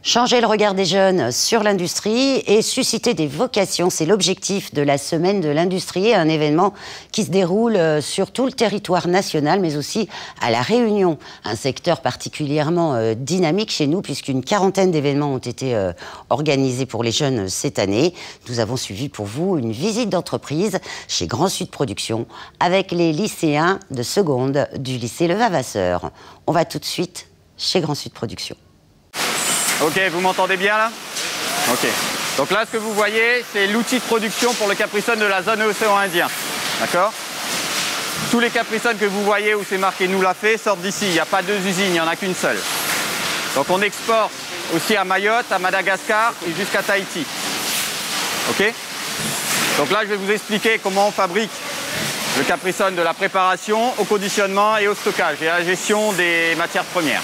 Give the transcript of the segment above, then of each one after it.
Changer le regard des jeunes sur l'industrie et susciter des vocations, c'est l'objectif de la Semaine de l'Industrie, un événement qui se déroule sur tout le territoire national, mais aussi à La Réunion, un secteur particulièrement dynamique chez nous, puisqu'une quarantaine d'événements ont été organisés pour les jeunes cette année. Nous avons suivi pour vous une visite d'entreprise chez Grand Sud Production avec les lycéens de seconde du lycée Levavasseur. On va tout de suite chez Grand Sud Production. Ok, vous m'entendez bien là? Ok. Donc là, ce que vous voyez, c'est l'outil de production pour le Capri-Sun de la zone océan Indien. D'accord? Tous les Capri-Sun que vous voyez où c'est marqué « Nous l'a fait » sortent d'ici. Il n'y a pas deux usines, il n'y en a qu'une seule. Donc on exporte aussi à Mayotte, à Madagascar et jusqu'à Tahiti. Ok? Donc là, je vais vous expliquer comment on fabrique le Capri-Sun, de la préparation au conditionnement et au stockage et à la gestion des matières premières.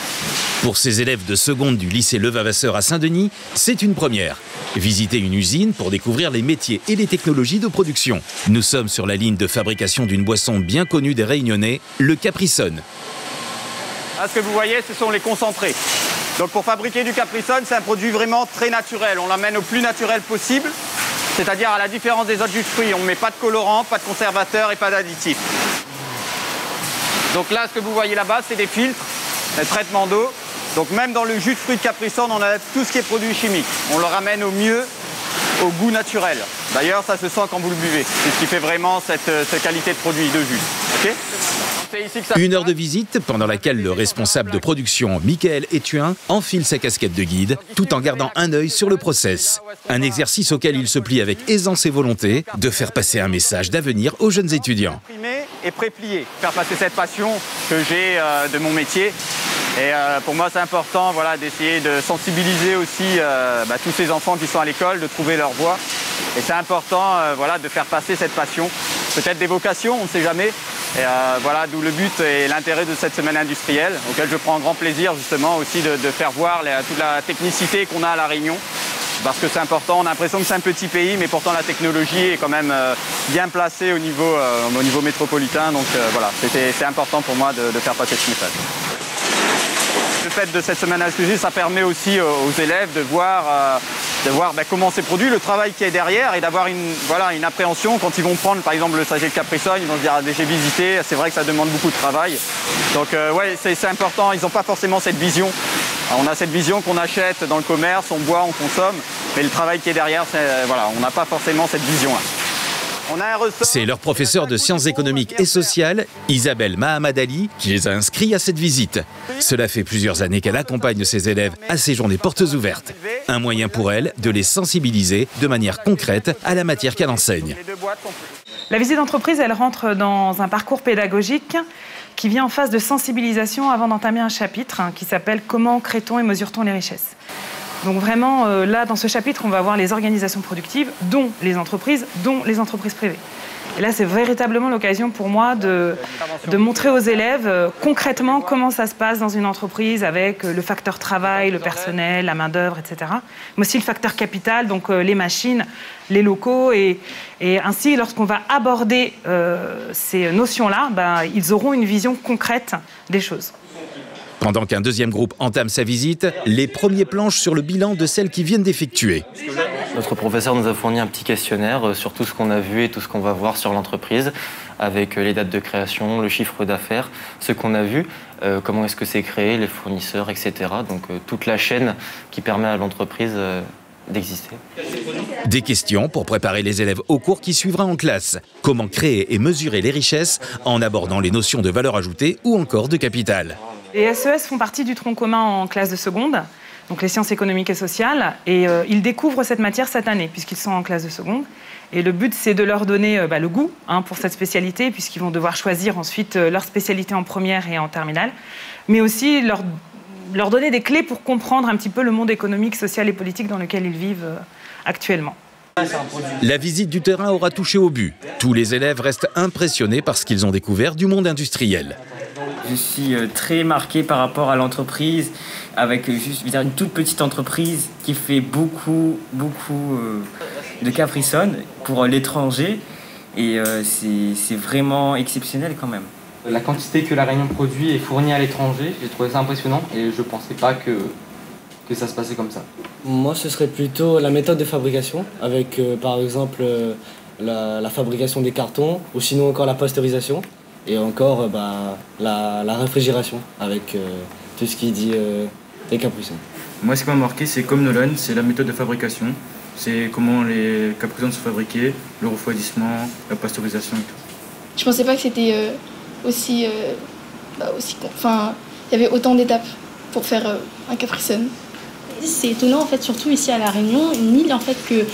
Pour ces élèves de seconde du lycée Levavasseur à Saint-Denis, c'est une première. Visiter une usine pour découvrir les métiers et les technologies de production. Nous sommes sur la ligne de fabrication d'une boisson bien connue des Réunionnais, le Capri-Sun. Là, ce que vous voyez, ce sont les concentrés. Donc pour fabriquer du Capri-Sun, c'est un produit vraiment très naturel. On l'amène au plus naturel possible, c'est-à-dire à la différence des autres jus de fruits. On ne met pas de colorant, pas de conservateur et pas d'additifs. Donc là, ce que vous voyez là-bas, c'est des filtres, des traitements d'eau. Donc même dans le jus de fruits de Capri-Sun, on a tout ce qui est produit chimique. On le ramène au mieux, au goût naturel. D'ailleurs, ça se sent quand vous le buvez. C'est ce qui fait vraiment cette qualité de produit, de jus. Okay, une heure de visite pendant laquelle le responsable de production, Michael Etuin, enfile sa casquette de guide, tout en gardant un œil sur le process. Un exercice auquel il se plie avec aisance et volonté de faire passer un message d'avenir aux jeunes étudiants. Et préplier, faire passer cette passion que j'ai de mon métier. Et pour moi, c'est important, voilà, d'essayer de sensibiliser aussi tous ces enfants qui sont à l'école, de trouver leur voie. Et c'est important voilà, de faire passer cette passion, peut-être des vocations, on ne sait jamais. Et voilà, d'où le but et l'intérêt de cette semaine industrielle, auquel je prends un grand plaisir justement aussi de faire voir toute la technicité qu'on a à La Réunion. Parce que c'est important, on a l'impression que c'est un petit pays, mais pourtant la technologie est quand même bien placée au niveau métropolitain. Donc voilà, c'est important pour moi de faire passer ce message. Le fait de cette semaine industrielle, ça permet aussi aux élèves de voir comment c'est produit, le travail qui est derrière et d'avoir une appréhension quand ils vont prendre par exemple le sachet de Capri-Sun, ils vont se dire j'ai visité, c'est vrai que ça demande beaucoup de travail. Donc ouais, c'est important, ils n'ont pas forcément cette vision. Alors, on a cette vision qu'on achète dans le commerce, on boit, on consomme, mais le travail qui est derrière, voilà, on n'a pas forcément cette vision-là. C'est leur professeur de sciences économiques et sociales, Isabelle Mahamadali, qui les a inscrits à cette visite. Cela fait plusieurs années qu'elle accompagne ses élèves à ces journées portes ouvertes. Un moyen pour elle de les sensibiliser de manière concrète à la matière qu'elle enseigne. La visite d'entreprise, elle rentre dans un parcours pédagogique qui vient en phase de sensibilisation avant d'entamer un chapitre qui s'appelle « Comment crée-t-on et mesure-t-on les richesses ?» Donc vraiment, là, dans ce chapitre, on va voir les organisations productives, dont les entreprises privées. Et là, c'est véritablement l'occasion pour moi de montrer aux élèves concrètement comment ça se passe dans une entreprise avec le facteur travail, le personnel, la main-d'œuvre, etc. Mais aussi le facteur capital, donc les machines, les locaux. Et ainsi, lorsqu'on va aborder ces notions-là, ils auront une vision concrète des choses. Pendant qu'un deuxième groupe entame sa visite, les premiers planchent sur le bilan de celles qui viennent d'effectuer. Notre professeur nous a fourni un petit questionnaire sur tout ce qu'on a vu et tout ce qu'on va voir sur l'entreprise, avec les dates de création, le chiffre d'affaires, ce qu'on a vu, comment est-ce que c'est créé, les fournisseurs, etc. Donc toute la chaîne qui permet à l'entreprise d'exister. Des questions pour préparer les élèves au cours qui suivra en classe. Comment créer et mesurer les richesses en abordant les notions de valeur ajoutée ou encore de capital. Les SES font partie du tronc commun en classe de seconde, donc les sciences économiques et sociales, et ils découvrent cette matière cette année, puisqu'ils sont en classe de seconde. Et le but, c'est de leur donner le goût pour cette spécialité, puisqu'ils vont devoir choisir ensuite leur spécialité en première et en terminale, mais aussi leur donner des clés pour comprendre un petit peu le monde économique, social et politique dans lequel ils vivent actuellement. La visite du terrain aura touché au but. Tous les élèves restent impressionnés par ce qu'ils ont découvert du monde industriel. Je suis très marqué par rapport à l'entreprise, avec juste une toute petite entreprise qui fait beaucoup de Capri-Sun pour l'étranger. Et c'est vraiment exceptionnel quand même. La quantité que La Réunion produit est fournie à l'étranger, j'ai trouvé ça impressionnant et je ne pensais pas que que ça se passait comme ça? Moi, ce serait plutôt la méthode de fabrication, avec par exemple la fabrication des cartons, ou sinon encore la pasteurisation, et encore la réfrigération, avec tout ce qui dit les Capri-Sun. Moi, ce qui m'a marqué, c'est comme Nolan, c'est la méthode de fabrication. C'est comment les Capri-Sun sont fabriqués, le refroidissement, la pasteurisation et tout. Je pensais pas que c'était aussi... Enfin, il y avait autant d'étapes pour faire un Capri-Sun. C'est étonnant en fait, surtout ici à La Réunion, une île en fait que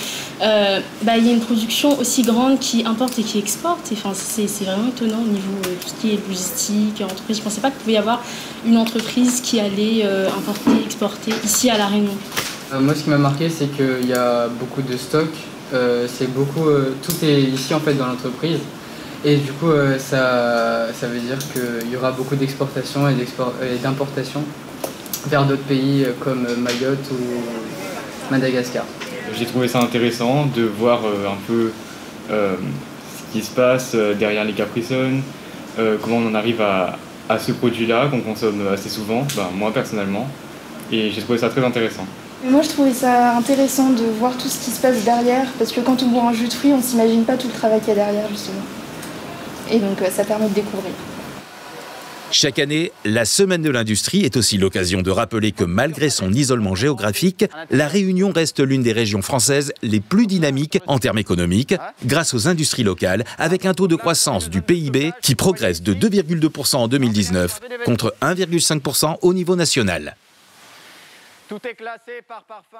il y a une production aussi grande qui importe et qui exporte. Enfin, c'est vraiment étonnant au niveau tout ce qui est logistique, entreprise. Je pensais pas qu'il pouvait y avoir une entreprise qui allait importer, exporter ici à La Réunion. Moi, ce qui m'a marqué, c'est qu'il y a beaucoup de stock. Tout est ici en fait dans l'entreprise. Et du coup, ça veut dire qu'il y aura beaucoup d'exportation et d'importation vers d'autres pays comme Mayotte ou Madagascar. J'ai trouvé ça intéressant de voir un peu ce qui se passe derrière les Capri-Sun, comment on en arrive à ce produit-là qu'on consomme assez souvent, moi personnellement, et j'ai trouvé ça très intéressant. Moi, je trouvais ça intéressant de voir tout ce qui se passe derrière, parce que quand on boit un jus de fruits, on ne s'imagine pas tout le travail qu'il y a derrière, justement. Et donc, ça permet de découvrir. Chaque année, la Semaine de l'Industrie est aussi l'occasion de rappeler que malgré son isolement géographique, La Réunion reste l'une des régions françaises les plus dynamiques en termes économiques, grâce aux industries locales, avec un taux de croissance du PIB qui progresse de 2,2% en 2019 contre 1,5% au niveau national. Tout est classé par parfum.